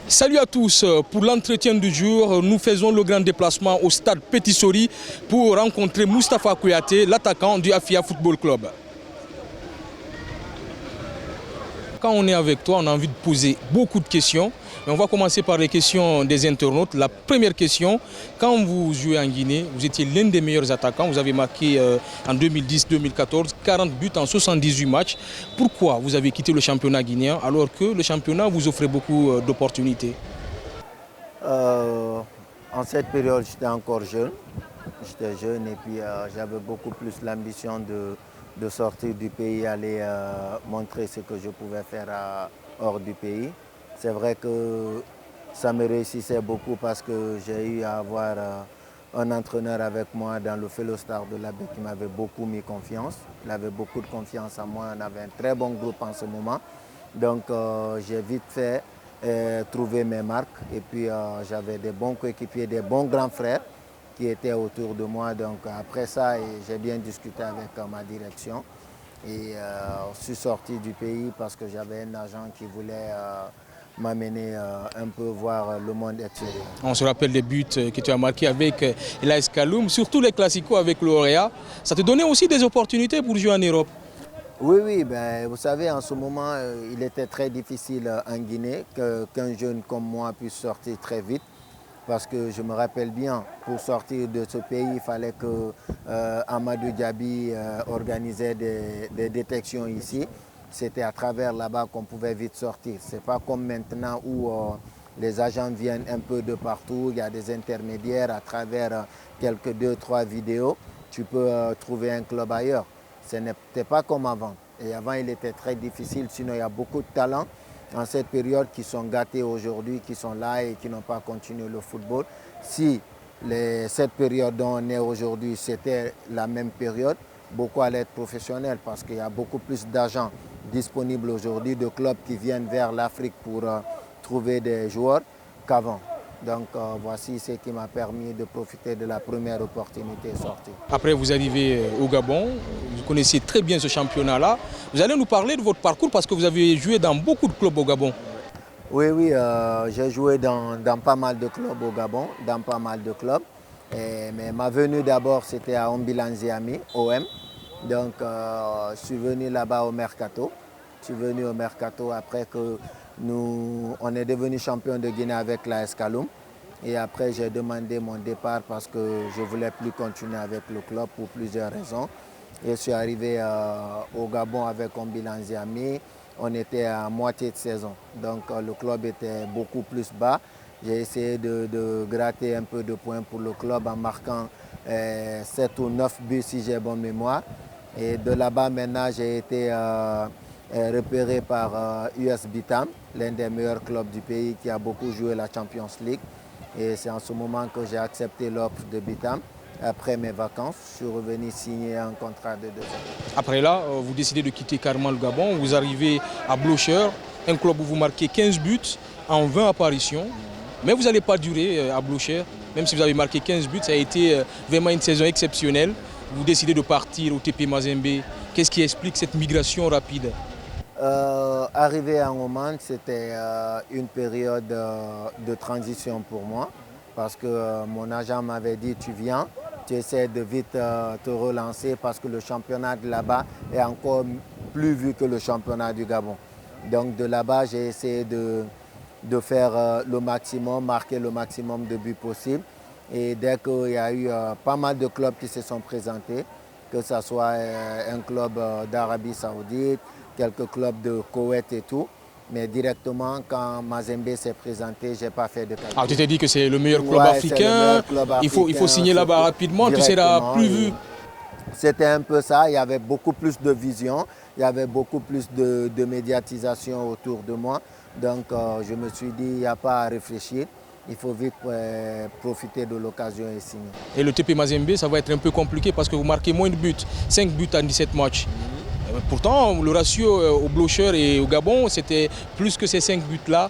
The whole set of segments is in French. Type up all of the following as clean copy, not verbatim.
Salut à tous, pour l'entretien du jour, nous faisons le grand déplacement au stade Petit Sori pour rencontrer Moustapha Kouyaté, l'attaquant du Afia Football Club. Quand on est avec toi, on a envie de poser beaucoup de questions. Mais on va commencer par les questions des internautes. La première question, quand vous jouez en Guinée, vous étiez l'un des meilleurs attaquants. Vous avez marqué en 2010-2014 40 buts en 78 matchs. Pourquoi vous avez quitté le championnat guinéen alors que le championnat vous offrait beaucoup d'opportunités? En cette période, j'étais encore jeune. J'étais jeune et puis j'avais beaucoup plus l'ambition de sortir du pays, aller montrer ce que je pouvais faire hors du pays. C'est vrai que ça me réussissait beaucoup parce que j'ai eu à avoir un entraîneur avec moi dans le Fellow Star de l'Abbé qui m'avait beaucoup mis confiance. Il avait beaucoup de confiance en moi. On avait un très bon groupe en ce moment. Donc j'ai vite fait trouver mes marques. Et puis j'avais des bons coéquipiers, des bons grands frères qui étaient autour de moi. Donc après ça, j'ai bien discuté avec ma direction. Et je suis sorti du pays parce que j'avais un agent qui voulait m'amener un peu voir le monde extérieur. On se rappelle les buts que tu as marqués avec l'AS Kaloum, surtout les classicos avec l'Orea. Ça te donnait aussi des opportunités pour jouer en Europe? Oui, ben, vous savez, en ce moment, il était très difficile en Guinée qu'un jeune comme moi puisse sortir très vite. Parce que je me rappelle bien, pour sortir de ce pays, il fallait que Amadou Diaby organisait des détections ici. C'était à travers là-bas qu'on pouvait vite sortir. Ce n'est pas comme maintenant où les agents viennent un peu de partout. Il y a des intermédiaires à travers quelques 2-3 vidéos. Tu peux trouver un club ailleurs. Ce n'était pas comme avant. Et avant, il était très difficile. Sinon, il y a beaucoup de talents en cette période qui sont gâtés aujourd'hui, qui sont là et qui n'ont pas continué le football. Si cette période dont on est aujourd'hui, c'était la même période, beaucoup allaient être professionnels parce qu'il y a beaucoup plus d'argent disponible aujourd'hui, de clubs qui viennent vers l'Afrique pour trouver des joueurs qu'avant. Donc voici ce qui m'a permis de profiter de la première opportunité sortie. Après, vous arrivez au Gabon, vous connaissez très bien ce championnat-là. Vous allez nous parler de votre parcours parce que vous avez joué dans beaucoup de clubs au Gabon. Oui, j'ai joué dans pas mal de clubs au Gabon, mais ma venue d'abord, c'était à Ombilanziami, OM. Donc, je suis venu là-bas au Mercato. Je suis venu au Mercato après que on est devenu champion de Guinée avec l'AS Kaloum. Et après, j'ai demandé mon départ parce que je ne voulais plus continuer avec le club pour plusieurs raisons. Et je suis arrivé au Gabon avec Ombilanziami. On était à moitié de saison. Donc, le club était beaucoup plus bas. J'ai essayé de gratter un peu de points pour le club en marquant 7 ou 9 buts si j'ai bonne mémoire. Et de là-bas, maintenant, j'ai été repéré par US Bitam, l'un des meilleurs clubs du pays qui a beaucoup joué la Champions League. Et c'est en ce moment que j'ai accepté l'offre de Bitam. Après mes vacances, je suis revenu signer un contrat de 2 ans. Après là, vous décidez de quitter carrément le Gabon. Vous arrivez à Blocher, un club où vous marquez 15 buts en 20 apparitions. Mais vous n'allez pas durer à Blocher. Même si vous avez marqué 15 buts, ça a été vraiment une saison exceptionnelle. Vous décidez de partir au TP Mazembe. Qu'est-ce qui explique cette migration rapide? Arrivé en Oman, c'était une période de transition pour moi parce que mon agent m'avait dit tu viens, tu essaies de vite te relancer parce que le championnat de là-bas est encore plus vu que le championnat du Gabon. Donc de là-bas, j'ai essayé de faire le maximum, marquer le maximum de buts possible. Et dès qu'il y a eu pas mal de clubs qui se sont présentés, que ce soit un club d'Arabie Saoudite, quelques clubs de Koweït et tout, Mais directement, quand Mazembe s'est présenté, je n'ai pas fait de calcul. Ah, tu t'es dit que c'est le meilleur club Ouais, africain, il faut signer là-bas rapidement, tu seras plus vu. C'était un peu ça, il y avait beaucoup plus de vision, il y avait beaucoup plus de médiatisation autour de moi. Donc je me suis dit, il n'y a pas à réfléchir, il faut vite profiter de l'occasion et signer. Et le TP Mazembe, ça va être un peu compliqué parce que vous marquez moins de buts, 5 buts en 17 matchs. Pourtant, le ratio au Blocher et au Gabon, c'était plus que ces 5 buts-là.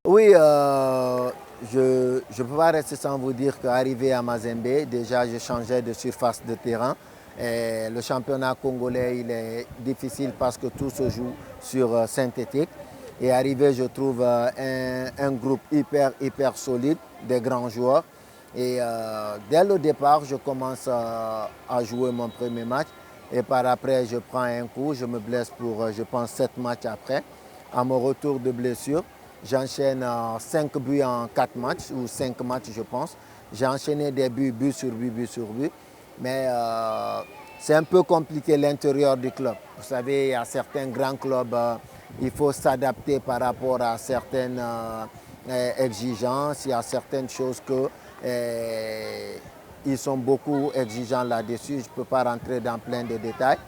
Oui, je ne peux pas rester sans vous dire qu'arrivé à Mazembe, déjà je changeais de surface de terrain. Et le championnat congolais, il est difficile parce que tout se joue sur synthétique. Et arrivé, je trouve un groupe hyper solide, des grands joueurs. Et dès le départ, je commence à jouer mon premier match. Et par après, je prends un coup, je me blesse pour, je pense, 7 matchs après. À mon retour de blessure, j'enchaîne 5 buts en 4 matchs, ou 5 matchs, je pense. J'ai enchaîné des but sur but. Mais c'est un peu compliqué l'intérieur du club. Vous savez, il y a certains grands clubs, il faut s'adapter par rapport à certaines exigences. Il y a certaines choses que ils sont beaucoup exigeants là-dessus. Je ne peux pas rentrer dans plein de détails.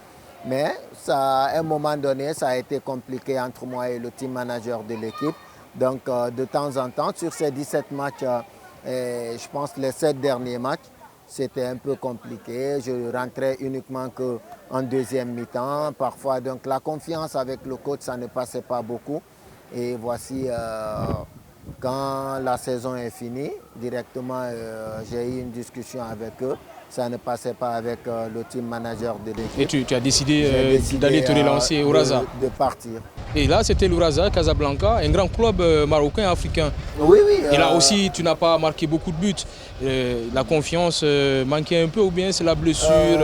Mais ça, à un moment donné, ça a été compliqué entre moi et le team manager de l'équipe. Donc de temps en temps, sur ces 17 matchs, je pense les 7 derniers matchs, c'était un peu compliqué. Je rentrais uniquement qu'en deuxième mi-temps. Parfois, donc la confiance avec le coach, ça ne passait pas beaucoup. Et voici, quand la saison est finie, directement, j'ai eu une discussion avec eux. Ça ne passait pas avec le team manager de l'équipe. Et tu as décidé d'aller te relancer au Raza. De partir. Et là, c'était le Raza, Casablanca, un grand club marocain, africain. Oui. Et là aussi, tu n'as pas marqué beaucoup de buts. La confiance manquait un peu ou bien c'est la blessure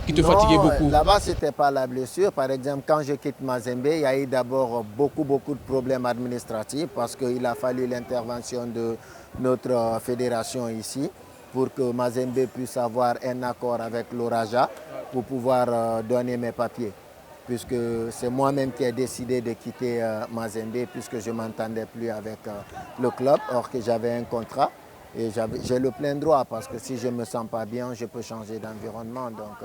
qui te fatiguait beaucoup? Là-bas, ce n'était pas la blessure. Par exemple, quand je quitte Mazembe, il y a eu d'abord beaucoup de problèmes administratifs parce qu'il a fallu l'intervention de notre fédération ici pour que Mazembe puisse avoir un accord avec l'Oraja pour pouvoir donner mes papiers. Puisque c'est moi-même qui ai décidé de quitter Mazembe puisque je ne m'entendais plus avec le club, or que j'avais un contrat. Et j'ai le plein droit parce que si je ne me sens pas bien, je peux changer d'environnement. Donc,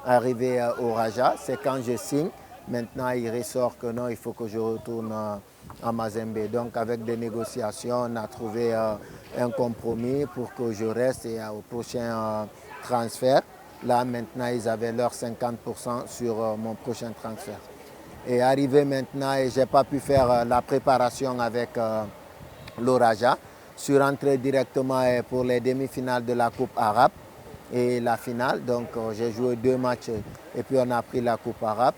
arrivé au Raja, c'est quand je signe. Maintenant, il ressort que non, il faut que je retourne à Mazembe. Donc, avec des négociations, on a trouvé un compromis pour que je reste et au prochain transfert. Là, maintenant, ils avaient leur 50% sur mon prochain transfert. Et arrivé maintenant, et je n'ai pas pu faire la préparation avec l'Oraja. Je suis rentré directement pour les demi-finales de la Coupe arabe et la finale. Donc, j'ai joué 2 matchs et puis on a pris la Coupe arabe.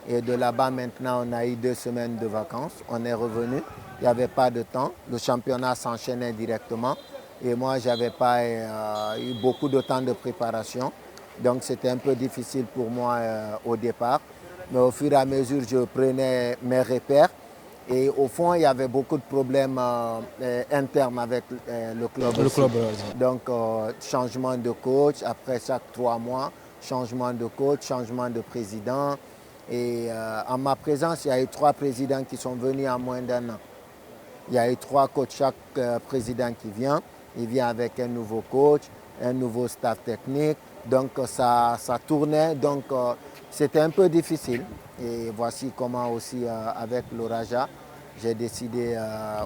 Et de là-bas, maintenant, on a eu 2 semaines de vacances. On est revenu. Il n'y avait pas de temps. Le championnat s'enchaînait directement. Et moi, je n'avais pas eu beaucoup de temps de préparation. Donc, c'était un peu difficile pour moi au départ. Mais au fur et à mesure, je prenais mes repères. Et au fond, il y avait beaucoup de problèmes internes avec le club. Donc, changement de coach, après chaque 3 mois, changement de coach, changement de président. Et en ma présence, il y a eu 3 présidents qui sont venus en moins d'1 an. Il y a eu 3 coachs, chaque président qui vient. Il vient avec un nouveau coach, un nouveau staff technique. Donc, ça tournait. Donc, c'était un peu difficile. Et voici comment aussi avec l'Oraja, j'ai décidé,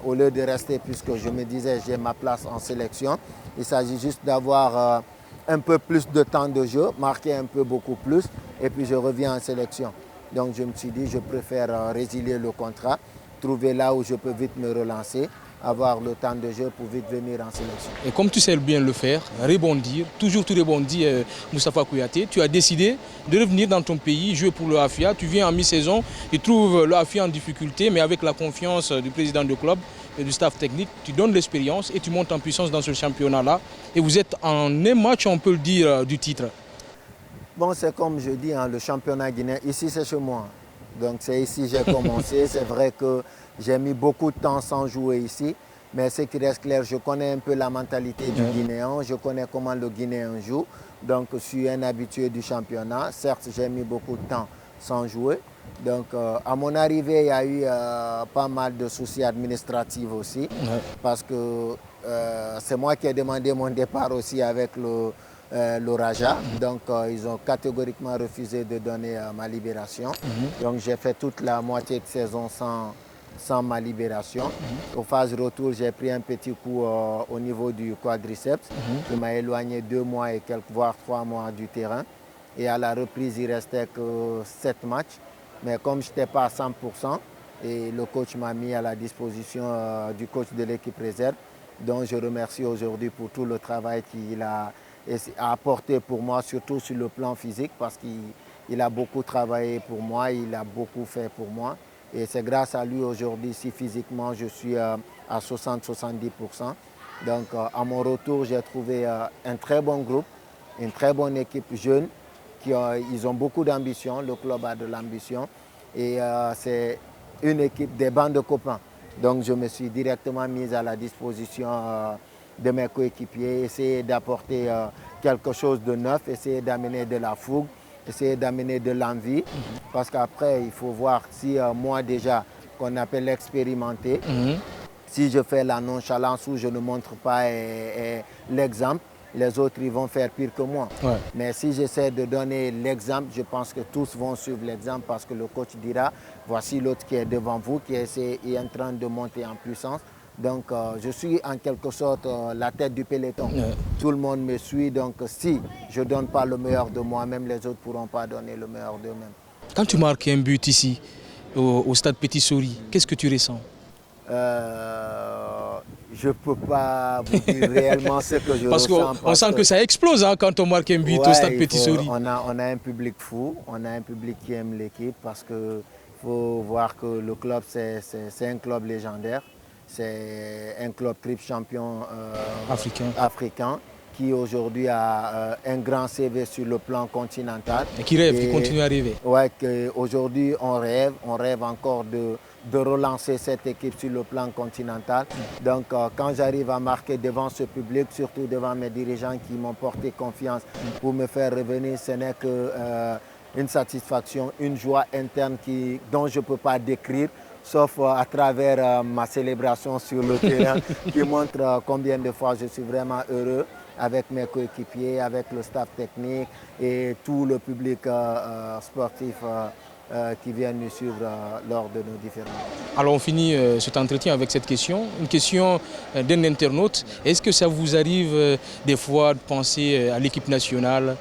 au lieu de rester, puisque je me disais j'ai ma place en sélection, il s'agit juste d'avoir un peu plus de temps de jeu, marquer un peu beaucoup plus, et puis je reviens en sélection. Donc je me suis dit, je préfère résilier le contrat, trouver là où je peux vite me relancer, avoir le temps de jeu pour vite venir en sélection. Et comme tu sais bien le faire, rebondir, toujours tu rebondis, Moustapha Kouyaté, tu as décidé de revenir dans ton pays, jouer pour le Afia. Tu viens en mi-saison, tu trouves le Afia en difficulté, mais avec la confiance du président du club et du staff technique, tu donnes l'expérience et tu montes en puissance dans ce championnat-là. Et vous êtes en un match, on peut le dire, du titre. Bon, c'est comme je dis, le championnat guinéen, ici c'est chez moi. Donc c'est ici que j'ai commencé. C'est vrai que j'ai mis beaucoup de temps sans jouer ici. Mais ce qui reste clair, je connais un peu la mentalité du Guinéen. Je connais comment le Guinéen joue. Donc je suis un habitué du championnat. Certes, j'ai mis beaucoup de temps sans jouer. Donc à mon arrivée, il y a eu pas mal de soucis administratifs aussi, parce que c'est moi qui ai demandé mon départ aussi avec le Raja. Donc ils ont catégoriquement refusé de donner ma libération. Donc j'ai fait toute la moitié de saison sans ma libération. Au phase retour, j'ai pris un petit coup au niveau du quadriceps, qui m'a éloigné 2 mois et quelques, voire 3 mois du terrain. Et à la reprise, il ne restait que 7 matchs. Mais comme je n'étais pas à 100%, et le coach m'a mis à la disposition du coach de l'équipe réserve, dont je remercie aujourd'hui pour tout le travail qu'il a apporté pour moi, surtout sur le plan physique, parce qu'il a beaucoup travaillé pour moi, il a beaucoup fait pour moi. Et c'est grâce à lui aujourd'hui si physiquement je suis à 60-70%. Donc à mon retour, j'ai trouvé un très bon groupe, une très bonne équipe jeune. Ils ont beaucoup d'ambition, le club a de l'ambition. Et c'est une équipe, des bandes de copains. Donc je me suis directement mis à la disposition de mes coéquipiers, essayer d'apporter quelque chose de neuf, essayer d'amener de la fougue, essayer d'amener de l'envie. Parce qu'après, il faut voir si moi déjà, qu'on appelle expérimenté, si je fais la nonchalance ou je ne montre pas l'exemple, les autres ils vont faire pire que moi. Mais si j'essaie de donner l'exemple, je pense que tous vont suivre l'exemple parce que le coach dira, voici l'autre qui est devant vous, qui est en train de monter en puissance. Donc je suis en quelque sorte la tête du peloton. Tout le monde me suit, donc si je ne donne pas le meilleur de moi-même, les autres ne pourront pas donner le meilleur d'eux-mêmes. Quand tu marques un but ici, au stade Petit Souris, qu'est-ce que tu ressens? Je ne peux pas vous dire réellement ce que je ressens. Parce qu'on sent que ça explose hein, quand on marque un but au stade Petit Souris. On a un public fou, on a un public qui aime l'équipe parce qu'il faut voir que le club, c'est un club légendaire. C'est un club triple champion africain qui aujourd'hui a un grand CV sur le plan continental. Et qui rêve, qui continue à rêver. Oui, aujourd'hui on rêve encore de relancer cette équipe sur le plan continental. Donc quand j'arrive à marquer devant ce public, surtout devant mes dirigeants qui m'ont porté confiance pour me faire revenir, ce n'est qu'une satisfaction, une joie interne dont je ne peux pas décrire, sauf à travers ma célébration sur le terrain qui montre combien de fois je suis vraiment heureux avec mes coéquipiers, avec le staff technique et tout le public sportif qui viennent nous suivre lors de nos différents. Alors on finit cet entretien avec cette question, une question d'un internaute. Est-ce que ça vous arrive des fois de penser à l'équipe nationale?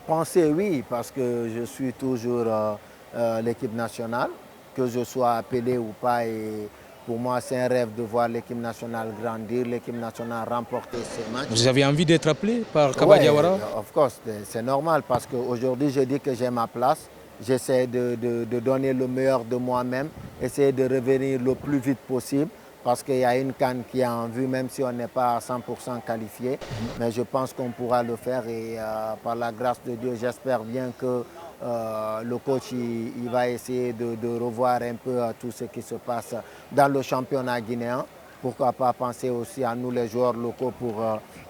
Penser oui, parce que je suis toujours l'équipe nationale, que je sois appelé ou pas. Et pour moi, c'est un rêve de voir l'équipe nationale grandir, l'équipe nationale remporter ces matchs. Vous avez envie d'être appelé par Kaba Diawara? Of course, c'est normal parce qu'aujourd'hui, je dis que j'ai ma place. J'essaie de donner le meilleur de moi-même, essayer de revenir le plus vite possible parce qu'il y a une CAN qui est en vue, même si on n'est pas à 100% qualifié. Mais je pense qu'on pourra le faire et par la grâce de Dieu, j'espère bien que le coach il va essayer de revoir un peu tout ce qui se passe dans le championnat guinéen. Pourquoi pas penser aussi à nous les joueurs locaux pour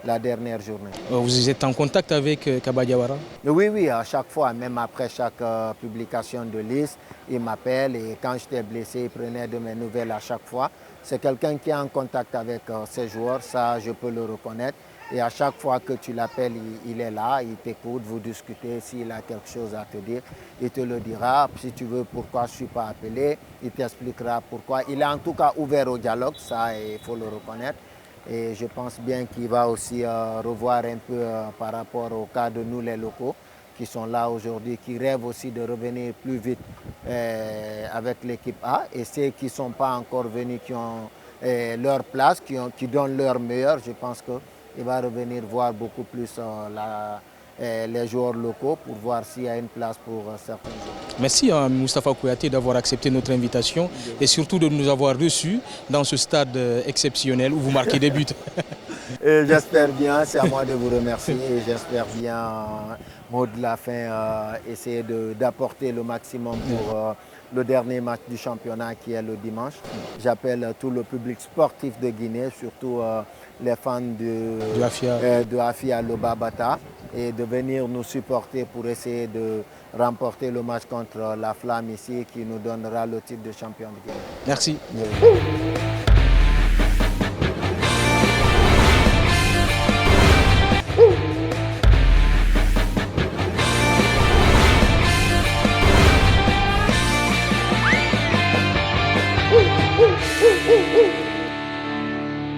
la dernière journée. Vous êtes en contact avec Kaba Diawara? Oui, à chaque fois, même après chaque publication de liste, il m'appelle et quand j'étais blessé, il prenait de mes nouvelles à chaque fois. C'est quelqu'un qui est en contact avec ses joueurs, ça je peux le reconnaître. Et à chaque fois que tu l'appelles, il est là, il t'écoute, vous discutez, s'il a quelque chose à te dire, il te le dira. Si tu veux pourquoi je ne suis pas appelé, il t'expliquera pourquoi. Il est en tout cas ouvert au dialogue, ça il faut le reconnaître. Et je pense bien qu'il va aussi revoir un peu par rapport au cas de nous les locaux qui sont là aujourd'hui, qui rêvent aussi de revenir plus vite avec l'équipe A. Et ceux qui ne sont pas encore venus, qui ont leur place, qui donnent leur meilleur, je pense qu'il va revenir voir beaucoup plus les joueurs locaux pour voir s'il y a une place pour certains joueurs. Merci à Moustapha Kouyaté d'avoir accepté notre invitation et surtout de nous avoir reçus dans ce stade exceptionnel où vous marquez des buts. J'espère bien, c'est à moi de vous remercier et j'espère bien, mot de la fin, essayer d'apporter le maximum pour le dernier match du championnat qui est le dimanche. J'appelle tout le public sportif de Guinée, surtout les fans de Afia Loba Bata, et de venir nous supporter pour essayer de remporter le match contre la Flamme ici qui nous donnera le titre de champion de Guinée. Merci. Woo!